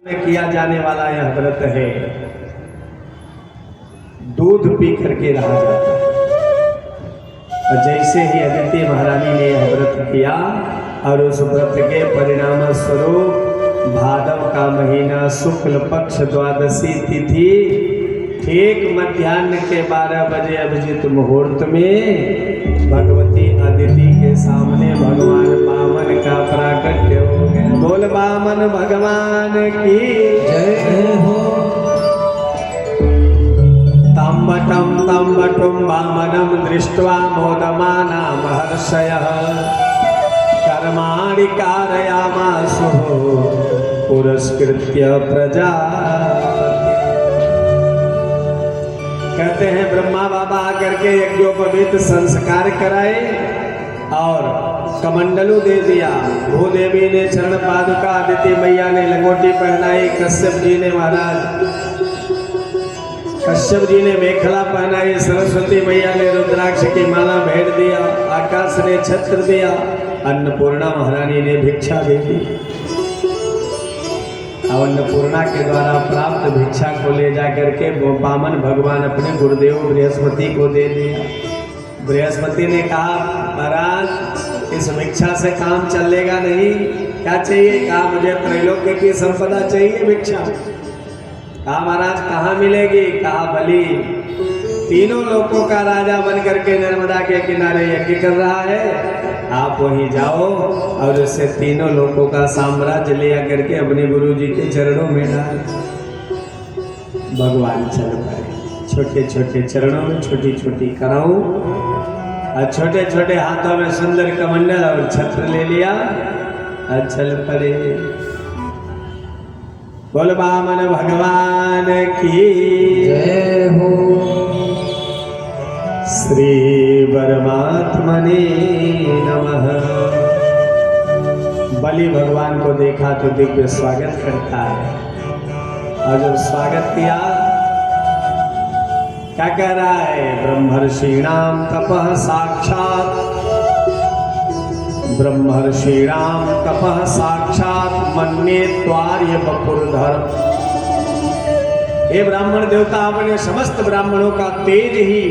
में किया जाने वाला यह व्रत है। दूध पी करके रहा जाता है। और जैसे ही अदिति महारानी ने यह व्रत किया और उस व्रत के परिणाम स्वरूप भादव का महीना शुक्ल पक्ष द्वादशी तिथि ठीक मध्याह्न के 12 बजे अभिजित मुहूर्त में भगवती अदिति के सामने भगवान वामन का प्राकट्य हो गया। बोल वामन भगवान की जय हो। तम्बटम तम्बटुम वामनम दृष्ट्वा मोदमाना महर्षयः कर्माणि कारयामासु पुरस्कृत्य प्रजा। कहते हैं ब्रह्मा बाबा आकर के यज्ञोपवीत संस्कार कराए और कमंडलू दे दिया। भूदेवी ने चरण पादुका, अदिति मैया ने लंगोटी पहनाई, कश्यप जी ने मेखला पहनाई, सरस्वती मैया ने रुद्राक्ष की माला भेंट दिया, आकाश ने छत्र दिया, अन्नपूर्णा महारानी ने भिक्षा दे दी। अन्नपूर्णा के द्वारा प्राप्त भिक्षा को ले जाकर के वामन भगवान अपने गुरुदेव बृहस्पति को दे दिया। बृहस्पति ने कहा महाराज इस भिक्षा से काम चलेगा नहीं, क्या चाहिए? कहा मुझे त्रैलोक्य की संपदा चाहिए भिक्षा। कहा महाराज कहाँ मिलेगी? कहा बलि तीनों लोकों का राजा बन करके नर्मदा के किनारे यज्ञ कर रहा है, आप वहीं जाओ और उससे तीनों लोकों का साम्राज्य ले आकर के अपने गुरु जी के चरणों में डाल। भगवान चल पाए। छोटे छोटे चरणों में छोटी छोटी कराऊं और छोटे छोटे हाथों में सुंदर कमंडल और छत्र ले लिया और चल पड़े। बोल वामन भगवान की जय हो। श्री परमात्मने नमः। बलि भगवान को देखा तो दिव्य स्वागत करता है और जब स्वागत किया क्या कह रहा है? ब्रह्मर्षीणाम तपः साक्षात, ब्रह्मर्षीणाम तपः साक्षात मन्ये त्वार्य बपुरधर। हे ब्राह्मण देवता, अपने समस्त ब्राह्मणों का तेज ही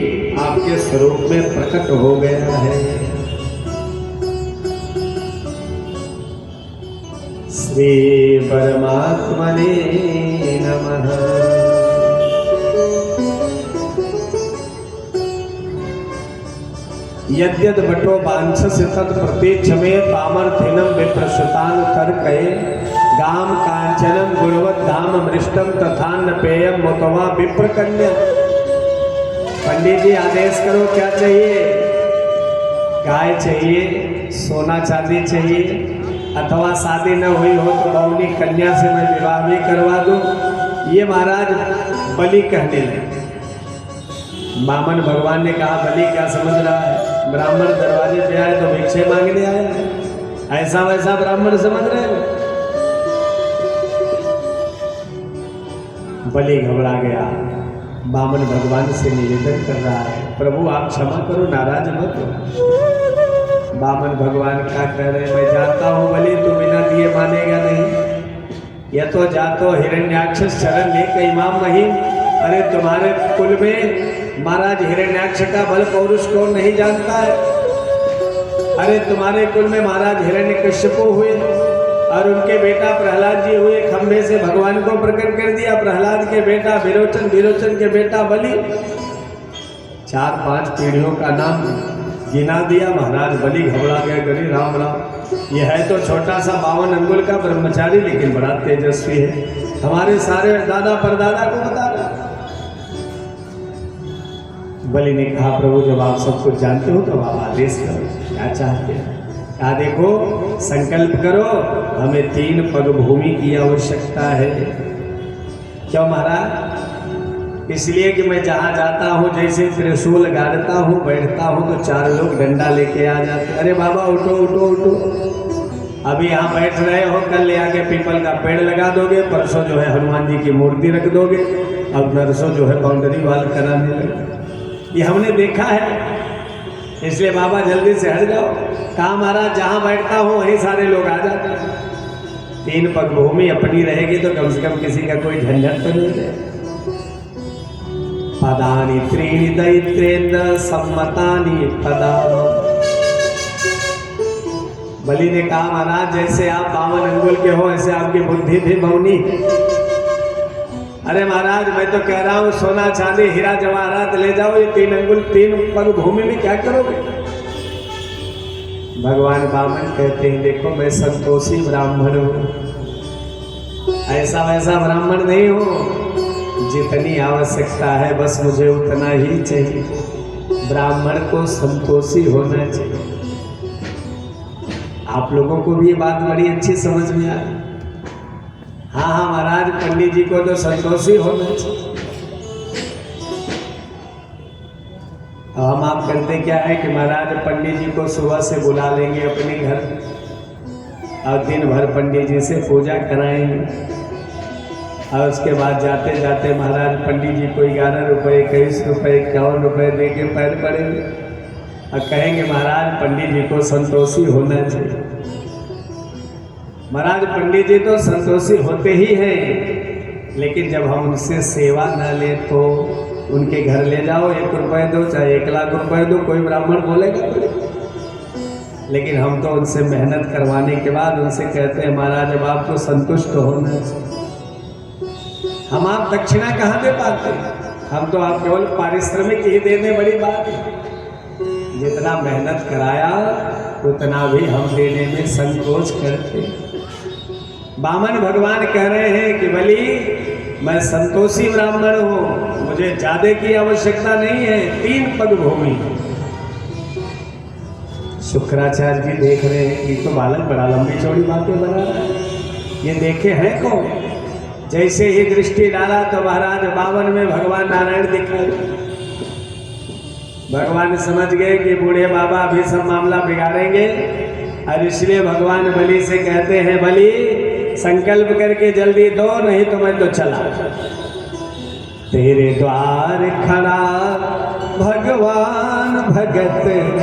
आपके स्वरूप में प्रकट हो गया है। श्री परमात्मने नमः। यद्यद बटो वांछसि तत् प्रतीक्ष में पामर्थिनम विप्रसुतान तर्कये गाम कांचनम गुणवत धाम मृष्टम तथान्न पेयम मुतवा विप्रकन्या। पंडित जी आदेश करो, क्या चाहिए? गाय चाहिए, सोना चांदी चाहिए, अथवा शादी न हुई हो तो बहुनी कन्या से मैं विवाह भी करवा दूं। ये महाराज बलि कहने लगे। वामन भगवान ने कहा बलि क्या समझ रहा है? ब्राह्मण दरवाजे पे आए तो भिक्षे मांगने आए, ऐसा वैसा ब्राह्मण समझ रहे हैं। बलि घबरा गया, वामन भगवान से निवेदन कर रहा है प्रभु आप क्षमा करो, नाराज मत हो। वामन भगवान क्या कह रहे हैं? मैं जानता हूँ बलि तू बिना दिए मानेगा नहीं। यह तो जातो हिरण्याक्ष शरण ले कई इमाम महिम। अरे तुम्हारे कुल में महाराज हिरण्याक्ष का बल पौरुष कौन नहीं जानता है? अरे तुम्हारे कुल में महाराज हिरण्यकश्यपु हुए और उनके बेटा प्रहलाद जी हुए, खंभे से भगवान को प्रकट कर दिया। प्रहलाद के बेटा विरोचन, विरोचन के बेटा बलि, 4-5 पीढ़ियों का नाम गिना दिया। महाराज बलि घबरा गया, गरी राम राम, यह है तो छोटा सा 52 अंगुल का ब्रह्मचारी लेकिन बड़ा तेजस्वी है, हमारे सारे दादा परदादा को बता रहा। बलि ने कहा प्रभु जब आप सब कुछ जानते हो तो आप आदेश करो, क्या चाहते हैं? कहा देखो संकल्प करो, हमें 3 पग भूमि की आवश्यकता है। क्यों महाराज? इसलिए कि मैं जहाँ जाता हूँ जैसे त्रिशूल गाड़ता हूँ बैठता हूँ तो 4 लोग डंडा लेके आ जाते। अरे बाबा उठो उठो उठो, अभी यहाँ बैठ रहे हो, कल ले आके पीपल का पेड़ लगा दोगे, परसों जो है हनुमान जी की मूर्ति रख दोगे, अब नरसों जो है बाउंड्री वाल कराने लगे। ये हमने देखा है, इसलिए बाबा जल्दी से हट जाओ। कहा महाराज जहाँ बैठता हूँ वहीं सारे लोग आ जाते हैं। 3 पग भूमि अपनी रहेगी तो कम से कम किसी का कोई झंझट तो नहीं रहे। पदानि त्रीणि दैत्रेन्द्र सम्मतानि पदा। बलि ने कहा महाराज जैसे आप 52 अंगुल के हो ऐसे आपकी बुद्धि भी बहुनी। अरे महाराज मैं तो कह रहा हूं सोना चांदी हीरा जवाहरात ले जाओ, ये 3 अंगुल 3 पग भूमि में क्या करोगे? भगवान वामन कहते हैं देखो मैं संतोषी ब्राह्मण हूं, ऐसा वैसा ब्राह्मण नहीं हूं, जितनी आवश्यकता है बस मुझे उतना ही चाहिए। ब्राह्मण को संतोषी होना चाहिए। आप लोगों को भी ये बात बड़ी अच्छी समझ में आ रही। हाँ हाँ महाराज पंडित जी को तो संतोषी होना चाहिए। हम आप करते क्या है कि महाराज पंडित जी को सुबह से बुला लेंगे अपने घर और दिन भर पंडित जी से पूजा कराएंगे और उसके बाद जाते जाते महाराज पंडित जी को 11 रुपये 21 रुपये 51 रुपये दे के पैर पड़ेंगे और कहेंगे महाराज पंडित जी को संतोषी होना चाहिए। महाराज पंडित जी तो संतोषी होते ही हैं, लेकिन जब हम उनसे सेवा न ले तो उनके घर ले जाओ 1 रुपये दो चाहे 1 लाख रुपए दो, कोई ब्राह्मण बोलेगा? लेकिन हम तो उनसे मेहनत करवाने के बाद उनसे कहते हैं महाराज अब आपको संतुष्ट होना चाहिए। हम आप दक्षिणा कहाँ दे पाते हैं? हम तो आप केवल पारिश्रमिक ही देने बड़ी बात है। जितना मेहनत कराया उतना भी हम देने में संकोच करते। वामन भगवान कह रहे हैं कि बलि मैं संतोषी ब्राह्मण हूँ, मुझे ज्यादा की आवश्यकता नहीं है, 3 पग भूमि। शुक्राचार्य जी देख रहे हैं कि तो बालक बड़ा लंबी चौड़ी बातें बना रहा है, ये देखे हैं कौन? जैसे ही दृष्टि डाला तो महाराज 52 में भगवान नारायण दिखाए। भगवान समझ गए कि बूढ़े बाबा अभी सब मामला बिगाड़ेंगे और इसलिए भगवान बलि से कहते हैं बलि संकल्प करके जल्दी दो, नहीं तो मैं तो चला। तेरे द्वार खड़ा भगवान भगत